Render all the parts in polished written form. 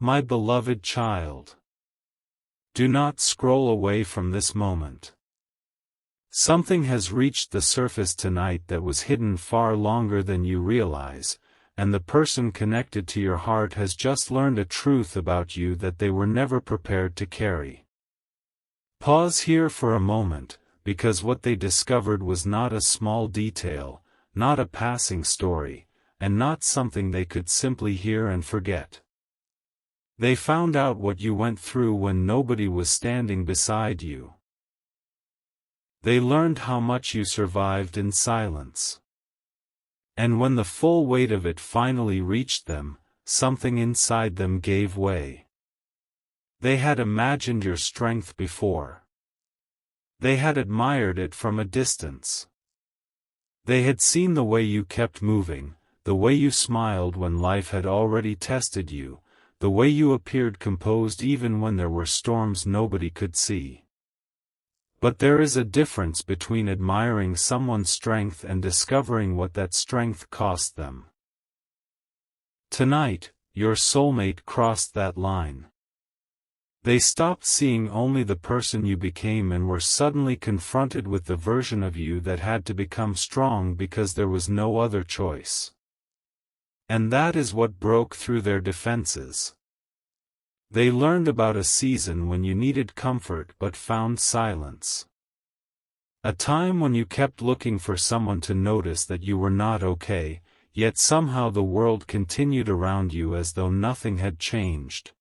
My beloved child, do not scroll away from this moment. Something has reached the surface tonight that was hidden far longer than you realize, and the person connected to your heart has just learned a truth about you that they were never prepared to carry. Pause here for a moment, because what they discovered was not a small detail, not a passing story, and not something they could simply hear and forget. They found out what you went through when nobody was standing beside you. They learned how much you survived in silence. And when the full weight of it finally reached them, something inside them gave way. They had imagined your strength before. They had admired it from a distance. They had seen the way you kept moving, the way you smiled when life had already tested you, the way you appeared composed even when there were storms nobody could see. But there is a difference between admiring someone's strength and discovering what that strength cost them. Tonight, your soulmate crossed that line. They stopped seeing only the person you became and were suddenly confronted with the version of you that had to become strong because there was no other choice. And that is what broke through their defenses. They learned about a season when you needed comfort but found silence. A time when you kept looking for someone to notice that you were not okay, yet somehow the world continued around you as though nothing had changed.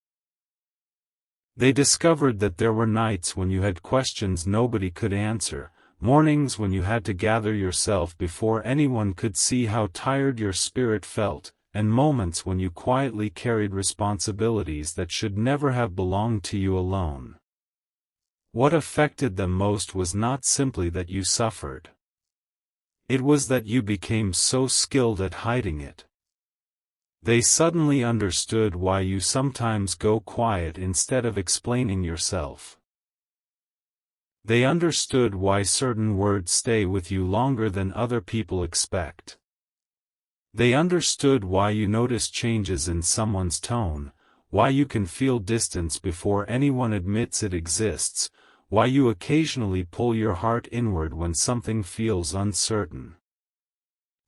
They discovered that there were nights when you had questions nobody could answer, mornings when you had to gather yourself before anyone could see how tired your spirit felt, and moments when you quietly carried responsibilities that should never have belonged to you alone. What affected them most was not simply that you suffered. It was that you became so skilled at hiding it. They suddenly understood why you sometimes go quiet instead of explaining yourself. They understood why certain words stay with you longer than other people expect. They understood why you notice changes in someone's tone, why you can feel distance before anyone admits it exists, why you occasionally pull your heart inward when something feels uncertain.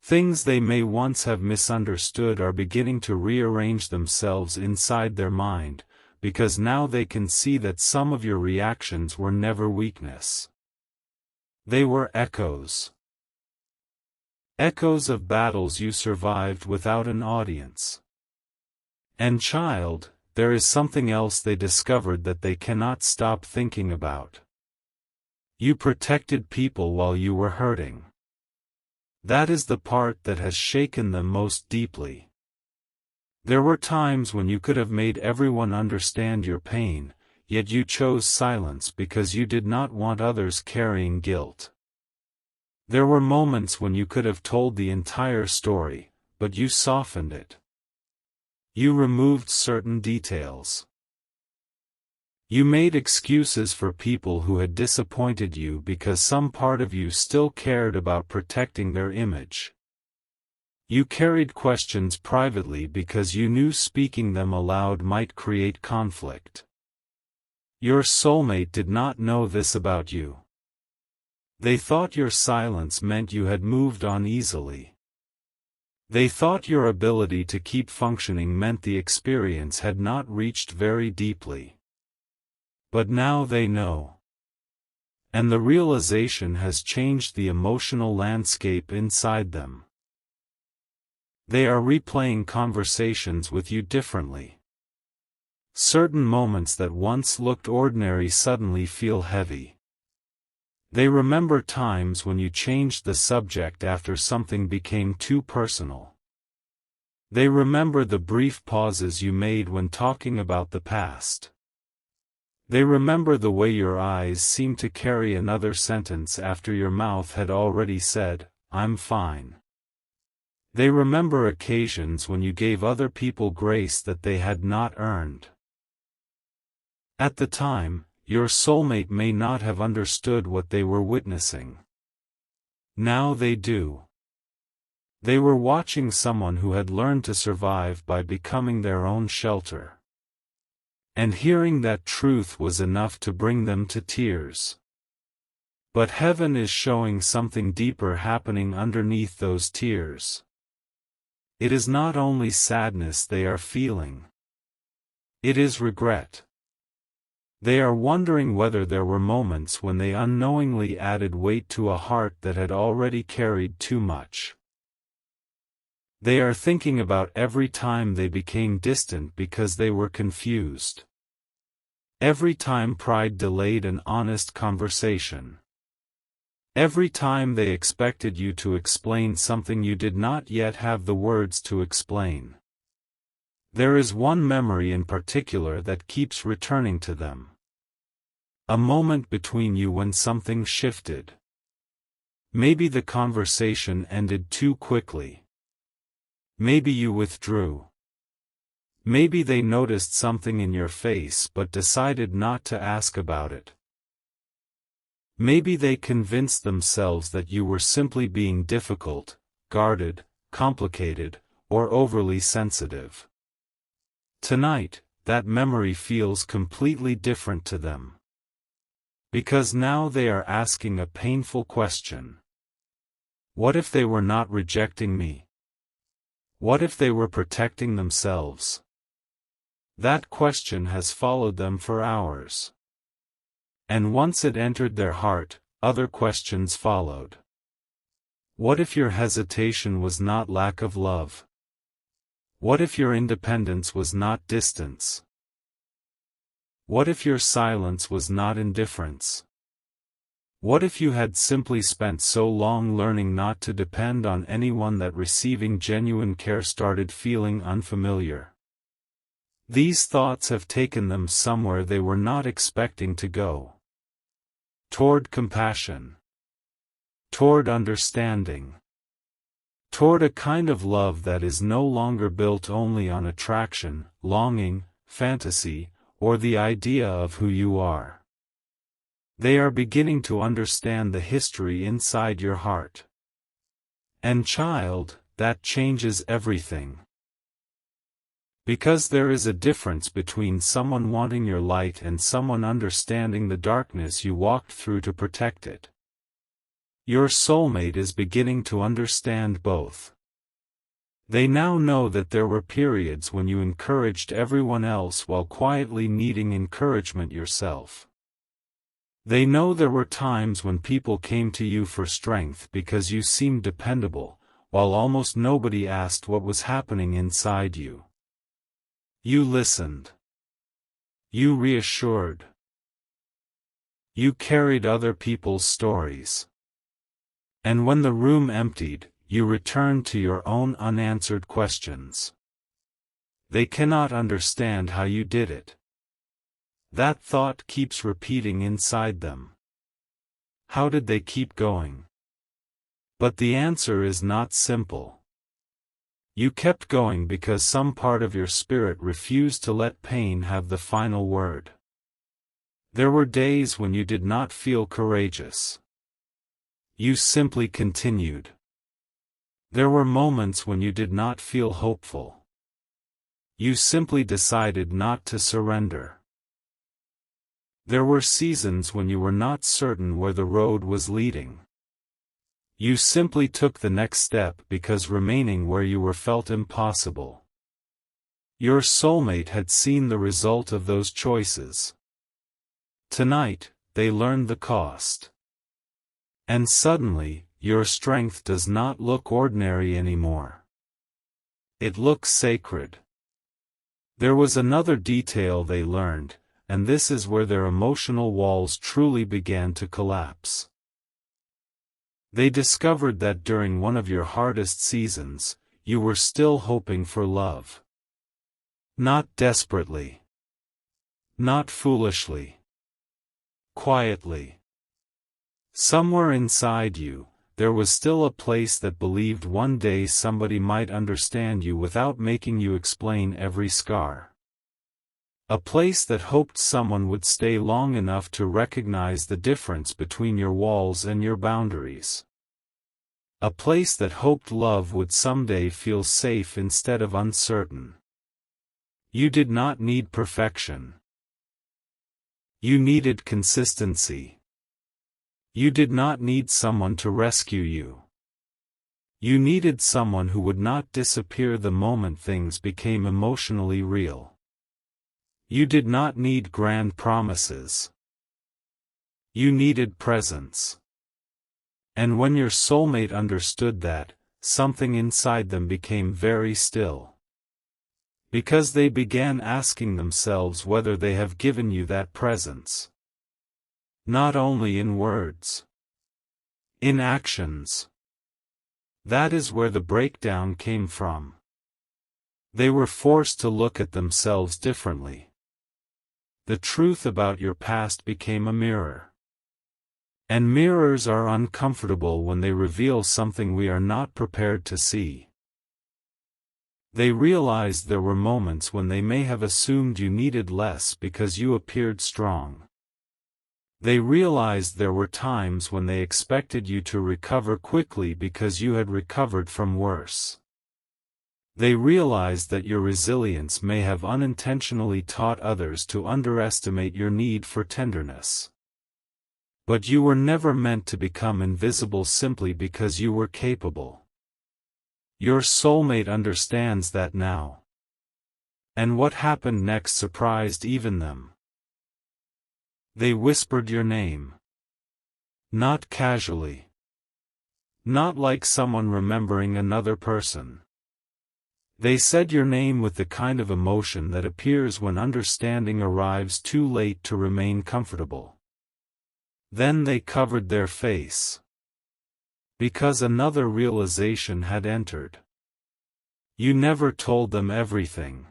Things they may once have misunderstood are beginning to rearrange themselves inside their mind, because now they can see that some of your reactions were never weakness. They were echoes. Echoes of battles you survived without an audience. And child, there is something else they discovered that they cannot stop thinking about. You protected people while you were hurting. That is the part that has shaken them most deeply. There were times when you could have made everyone understand your pain, yet you chose silence because you did not want others carrying guilt. There were moments when you could have told the entire story, but you softened it. You removed certain details. You made excuses for people who had disappointed you because some part of you still cared about protecting their image. You carried questions privately because you knew speaking them aloud might create conflict. Your soulmate did not know this about you. They thought your silence meant you had moved on easily. They thought your ability to keep functioning meant the experience had not reached very deeply. But now they know. And the realization has changed the emotional landscape inside them. They are replaying conversations with you differently. Certain moments that once looked ordinary suddenly feel heavy. They remember times when you changed the subject after something became too personal. They remember the brief pauses you made when talking about the past. They remember the way your eyes seemed to carry another sentence after your mouth had already said, "I'm fine." They remember occasions when you gave other people grace that they had not earned. At the time, your soulmate may not have understood what they were witnessing. Now they do. They were watching someone who had learned to survive by becoming their own shelter. And hearing that truth was enough to bring them to tears. But heaven is showing something deeper happening underneath those tears. It is not only sadness they are feeling. It is regret. They are wondering whether there were moments when they unknowingly added weight to a heart that had already carried too much. They are thinking about every time they became distant because they were confused. Every time pride delayed an honest conversation. Every time they expected you to explain something you did not yet have the words to explain. There is one memory in particular that keeps returning to them. A moment between you when something shifted. Maybe the conversation ended too quickly. Maybe you withdrew. Maybe they noticed something in your face but decided not to ask about it. Maybe they convinced themselves that you were simply being difficult, guarded, complicated, or overly sensitive. Tonight, that memory feels completely different to them. Because now they are asking a painful question. What if they were not rejecting me? What if they were protecting themselves? That question has followed them for hours. And once it entered their heart, other questions followed. What if your hesitation was not lack of love? What if your independence was not distance? What if your silence was not indifference? What if you had simply spent so long learning not to depend on anyone that receiving genuine care started feeling unfamiliar? These thoughts have taken them somewhere they were not expecting to go. Toward compassion. Toward understanding. Toward a kind of love that is no longer built only on attraction, longing, fantasy, or the idea of who you are. They are beginning to understand the history inside your heart. And child, that changes everything. Because there is a difference between someone wanting your light and someone understanding the darkness you walked through to protect it. Your soulmate is beginning to understand both. They now know that there were periods when you encouraged everyone else while quietly needing encouragement yourself. They know there were times when people came to you for strength because you seemed dependable, while almost nobody asked what was happening inside you. You listened. You reassured. You carried other people's stories. And when the room emptied, you returned to your own unanswered questions. They cannot understand how you did it. That thought keeps repeating inside them. How did they keep going? But the answer is not simple. You kept going because some part of your spirit refused to let pain have the final word. There were days when you did not feel courageous. You simply continued. There were moments when you did not feel hopeful. You simply decided not to surrender. There were seasons when you were not certain where the road was leading. You simply took the next step because remaining where you were felt impossible. Your soulmate had seen the result of those choices. Tonight, they learned the cost. And suddenly, your strength does not look ordinary anymore. It looks sacred. There was another detail they learned, and this is where their emotional walls truly began to collapse. They discovered that during one of your hardest seasons, you were still hoping for love. Not desperately. Not foolishly. Quietly. Somewhere inside you, there was still a place that believed one day somebody might understand you without making you explain every scar. A place that hoped someone would stay long enough to recognize the difference between your walls and your boundaries. A place that hoped love would someday feel safe instead of uncertain. You did not need perfection. You needed consistency. You did not need someone to rescue you. You needed someone who would not disappear the moment things became emotionally real. You did not need grand promises. You needed presence. And when your soulmate understood that, something inside them became very still. Because they began asking themselves whether they have given you that presence. Not only in words. In actions. That is where the breakdown came from. They were forced to look at themselves differently. The truth about your past became a mirror. And mirrors are uncomfortable when they reveal something we are not prepared to see. They realized there were moments when they may have assumed you needed less because you appeared strong. They realized there were times when they expected you to recover quickly because you had recovered from worse. They realized that your resilience may have unintentionally taught others to underestimate your need for tenderness. But you were never meant to become invisible simply because you were capable. Your soulmate understands that now. And what happened next surprised even them. They whispered your name. Not casually. Not like someone remembering another person. They said your name with the kind of emotion that appears when understanding arrives too late to remain comfortable. Then they covered their face. Because another realization had entered. You never told them everything.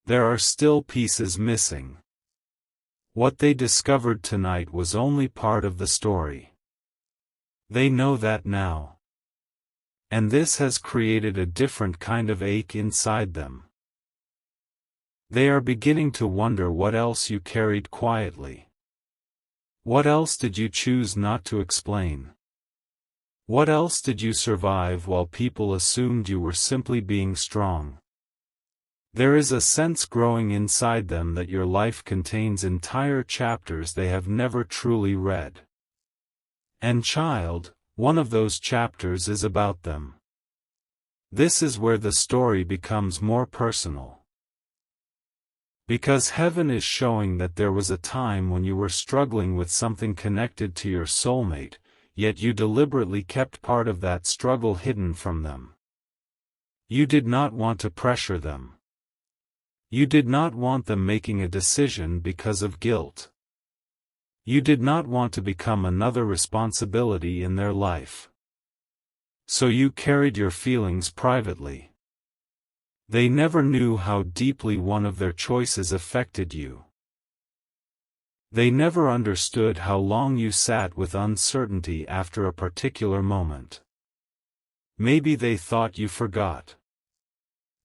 There are still pieces missing. What they discovered tonight was only part of the story. They know that now. And this has created a different kind of ache inside them. They are beginning to wonder what else you carried quietly. What else did you choose not to explain? What else did you survive while people assumed you were simply being strong? There is a sense growing inside them that your life contains entire chapters they have never truly read. And child, one of those chapters is about them. This is where the story becomes more personal. Because heaven is showing that there was a time when you were struggling with something connected to your soulmate, yet you deliberately kept part of that struggle hidden from them. You did not want to pressure them. You did not want them making a decision because of guilt. You did not want to become another responsibility in their life. So you carried your feelings privately. They never knew how deeply one of their choices affected you. They never understood how long you sat with uncertainty after a particular moment. Maybe they thought you forgot.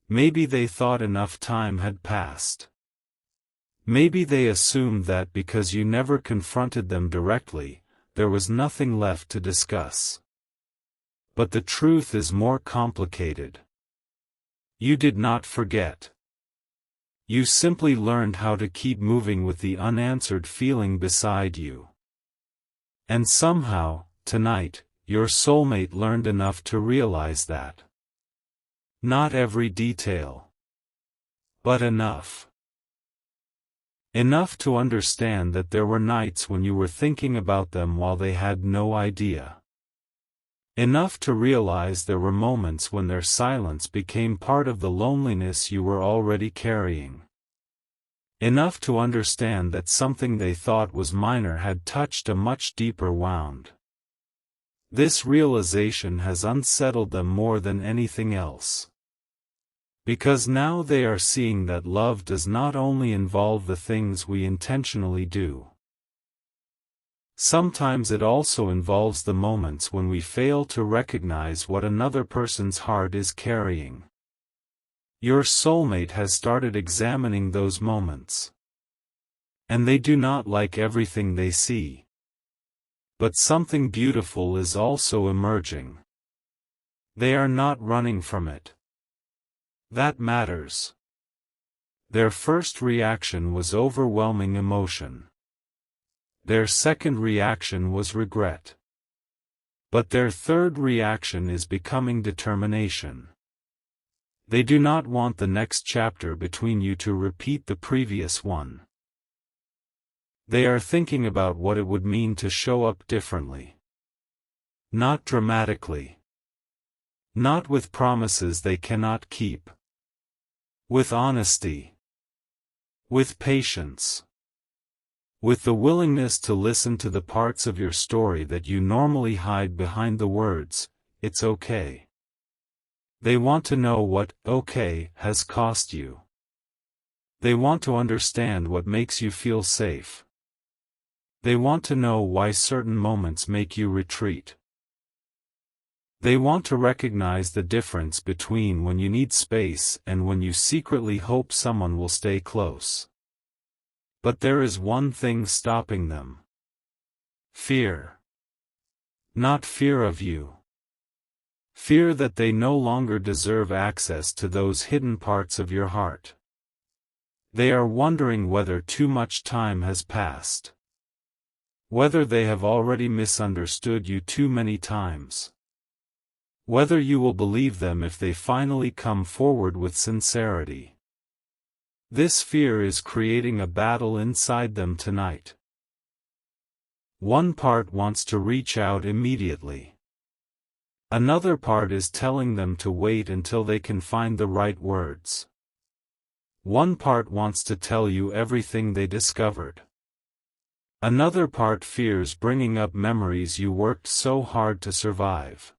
Maybe they thought enough time had passed. Maybe they assumed that because you never confronted them directly, there was nothing left to discuss. But the truth is more complicated. You did not forget. You simply learned how to keep moving with the unanswered feeling beside you. And somehow, tonight, your soulmate learned enough to realize that. Not every detail. But enough. Enough to understand that there were nights when you were thinking about them while they had no idea. Enough to realize there were moments when their silence became part of the loneliness you were already carrying. Enough to understand that something they thought was minor had touched a much deeper wound. This realization has unsettled them more than anything else. Because now they are seeing that love does not only involve the things we intentionally do. Sometimes it also involves the moments when we fail to recognize what another person's heart is carrying. Your soulmate has started examining those moments. And they do not like everything they see. But something beautiful is also emerging. They are not running from it. That matters. Their first reaction was overwhelming emotion. Their second reaction was regret. But their third reaction is becoming determination. They do not want the next chapter between you to repeat the previous one. They are thinking about what it would mean to show up differently. Not dramatically. Not with promises they cannot keep. With honesty. With patience. With the willingness to listen to the parts of your story that you normally hide behind the words, "It's okay." They want to know what "okay" has cost you. They want to understand what makes you feel safe. They want to know why certain moments make you retreat. They want to recognize the difference between when you need space and when you secretly hope someone will stay close. But there is one thing stopping them. Fear. Not fear of you. Fear that they no longer deserve access to those hidden parts of your heart. They are wondering whether too much time has passed. Whether they have already misunderstood you too many times. Whether you will believe them if they finally come forward with sincerity. This fear is creating a battle inside them tonight. One part wants to reach out immediately. Another part is telling them to wait until they can find the right words. One part wants to tell you everything they discovered. Another part fears bringing up memories you worked so hard to survive.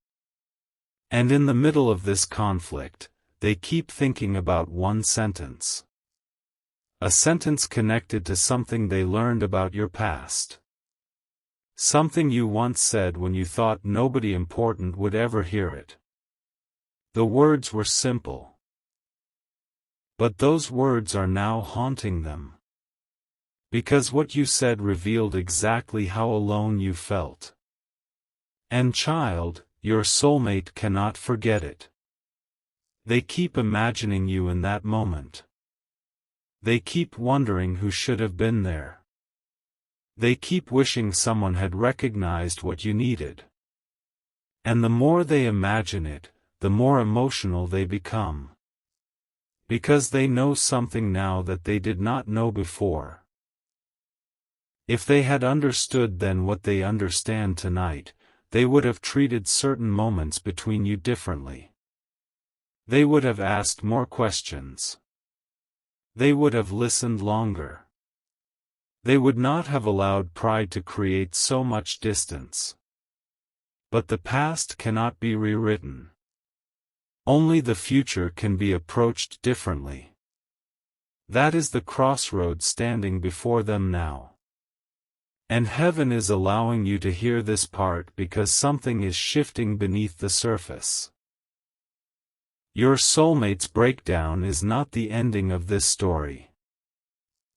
And in the middle of this conflict, they keep thinking about one sentence. A sentence connected to something they learned about your past. Something you once said when you thought nobody important would ever hear it. The words were simple. But those words are now haunting them. Because what you said revealed exactly how alone you felt. And child, your soulmate cannot forget it. They keep imagining you in that moment. They keep wondering who should have been there. They keep wishing someone had recognized what you needed. And the more they imagine it, the more emotional they become. Because they know something now that they did not know before. If they had understood then what they understand tonight, they would have treated certain moments between you differently. They would have asked more questions. They would have listened longer. They would not have allowed pride to create so much distance. But the past cannot be rewritten. Only the future can be approached differently. That is the crossroad standing before them now. And heaven is allowing you to hear this part because something is shifting beneath the surface. Your soulmate's breakdown is not the ending of this story.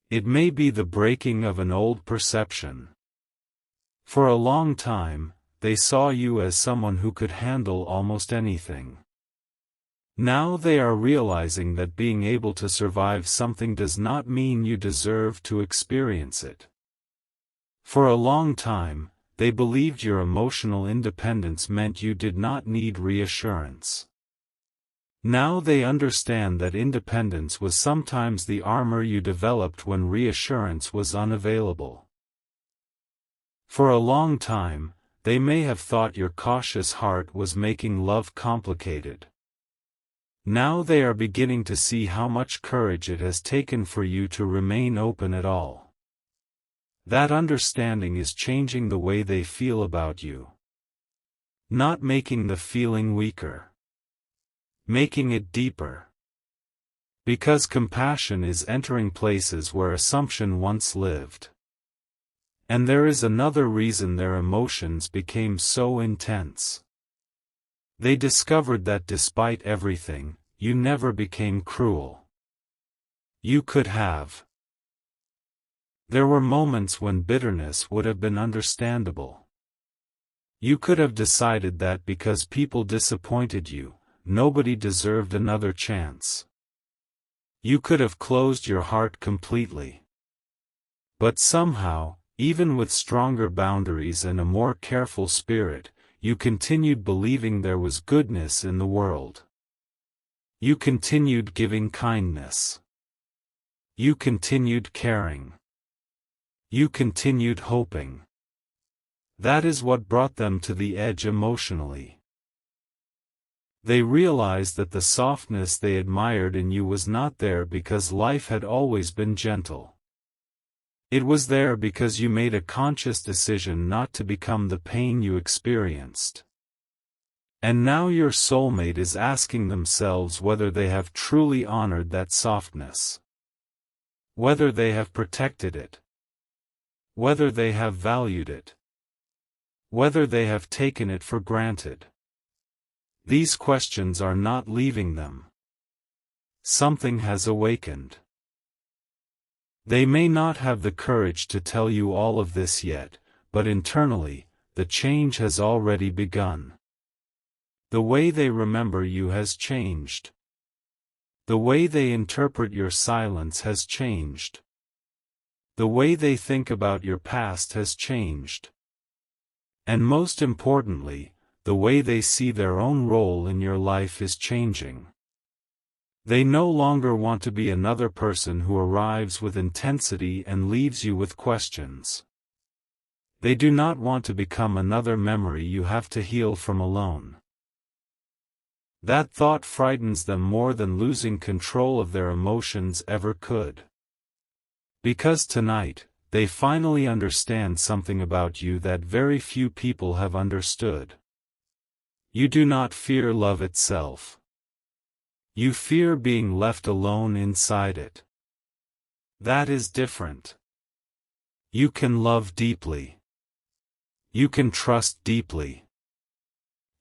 It may be the breaking of an old perception. For a long time, they saw you as someone who could handle almost anything. Now they are realizing that being able to survive something does not mean you deserve to experience it. For a long time, they believed your emotional independence meant you did not need reassurance. Now they understand that independence was sometimes the armor you developed when reassurance was unavailable. For a long time, they may have thought your cautious heart was making love complicated. Now they are beginning to see how much courage it has taken for you to remain open at all. That understanding is changing the way they feel about you. Not making the feeling weaker. Making it deeper. Because compassion is entering places where assumption once lived. And there is another reason their emotions became so intense. They discovered that despite everything, you never became cruel. You could have. There were moments when bitterness would have been understandable. You could have decided that because people disappointed you, nobody deserved another chance. You could have closed your heart completely. But somehow, even with stronger boundaries and a more careful spirit, you continued believing there was goodness in the world. You continued giving kindness. You continued caring. You continued hoping. That is what brought them to the edge emotionally. They realized that the softness they admired in you was not there because life had always been gentle. It was there because you made a conscious decision not to become the pain you experienced. And now your soulmate is asking themselves whether they have truly honored that softness. Whether they have protected it. Whether they have valued it. Whether they have taken it for granted. These questions are not leaving them. Something has awakened. They may not have the courage to tell you all of this yet, but internally, the change has already begun. The way they remember you has changed. The way they interpret your silence has changed. The way they think about your past has changed. And most importantly, the way they see their own role in your life is changing. They no longer want to be another person who arrives with intensity and leaves you with questions. They do not want to become another memory you have to heal from alone. That thought frightens them more than losing control of their emotions ever could. Because tonight, they finally understand something about you that very few people have understood. You do not fear love itself. You fear being left alone inside it. That is different. You can love deeply. You can trust deeply.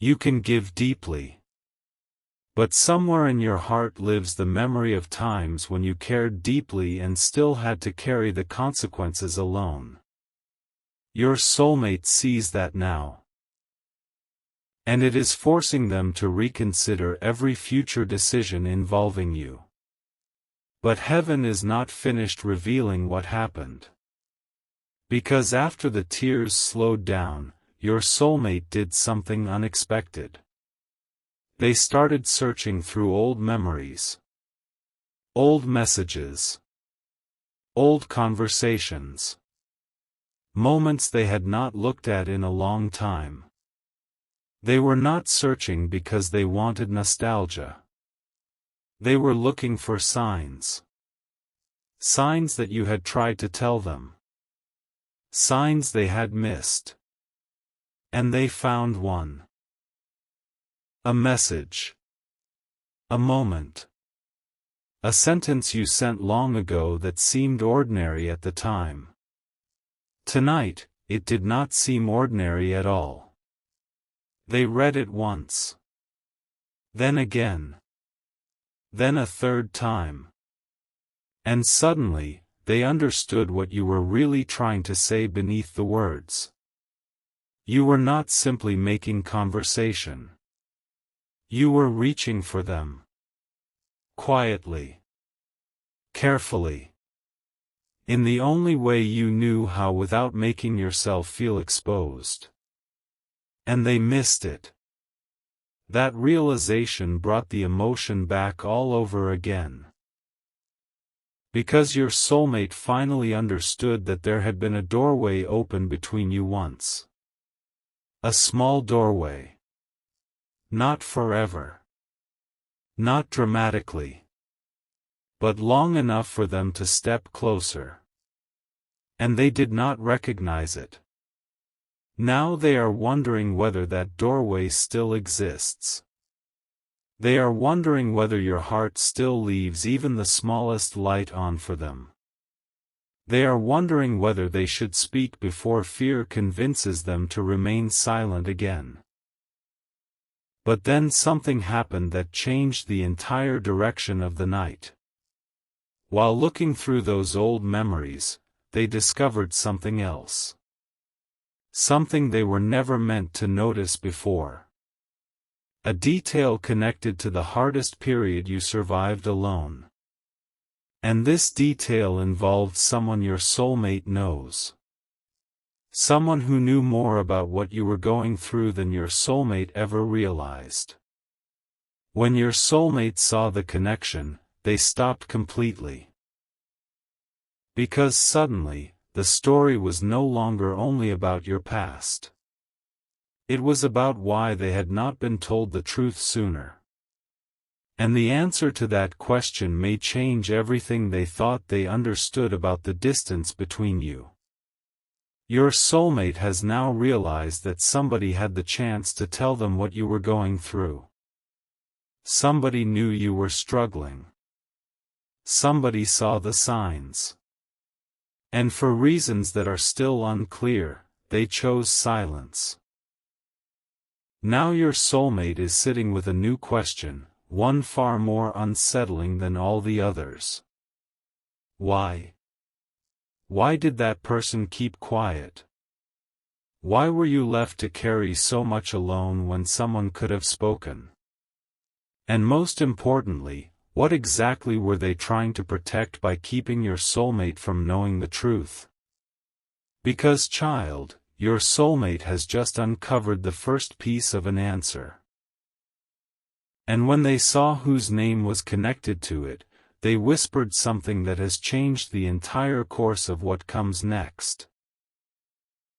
You can give deeply. But somewhere in your heart lives the memory of times when you cared deeply and still had to carry the consequences alone. Your soulmate sees that now. And it is forcing them to reconsider every future decision involving you. But heaven is not finished revealing what happened. Because after the tears slowed down, your soulmate did something unexpected. They started searching through old memories. Old messages. Old conversations. Moments they had not looked at in a long time. They were not searching because they wanted nostalgia. They were looking for signs. Signs that you had tried to tell them. Signs they had missed. And they found one. A message. A moment. A sentence you sent long ago that seemed ordinary at the time. Tonight, it did not seem ordinary at all. They read it once. Then again. Then a third time. And suddenly, they understood what you were really trying to say beneath the words. You were not simply making conversation. You were reaching for them. Quietly. Carefully. In the only way you knew how without making yourself feel exposed. And they missed it. That realization brought the emotion back all over again. Because your soulmate finally understood that there had been a doorway open between you once. A small doorway. Not forever. Not dramatically. But long enough for them to step closer. And they did not recognize it. Now they are wondering whether that doorway still exists. They are wondering whether your heart still leaves even the smallest light on for them. They are wondering whether they should speak before fear convinces them to remain silent again. But then something happened that changed the entire direction of the night. While looking through those old memories, they discovered something else. Something they were never meant to notice before. A detail connected to the hardest period you survived alone. And this detail involved someone your soulmate knows. Someone who knew more about what you were going through than your soulmate ever realized. When your soulmate saw the connection, they stopped completely. Because suddenly, the story was no longer only about your past. It was about why they had not been told the truth sooner. And the answer to that question may change everything they thought they understood about the distance between you. Your soulmate has now realized that somebody had the chance to tell them what you were going through. Somebody knew you were struggling. Somebody saw the signs. And for reasons that are still unclear, they chose silence. Now your soulmate is sitting with a new question, one far more unsettling than all the others. Why? Why did that person keep quiet? Why were you left to carry so much alone when someone could have spoken? And most importantly, what exactly were they trying to protect by keeping your soulmate from knowing the truth? Because, child, your soulmate has just uncovered the first piece of an answer. And when they saw whose name was connected to it, they whispered something that has changed the entire course of what comes next.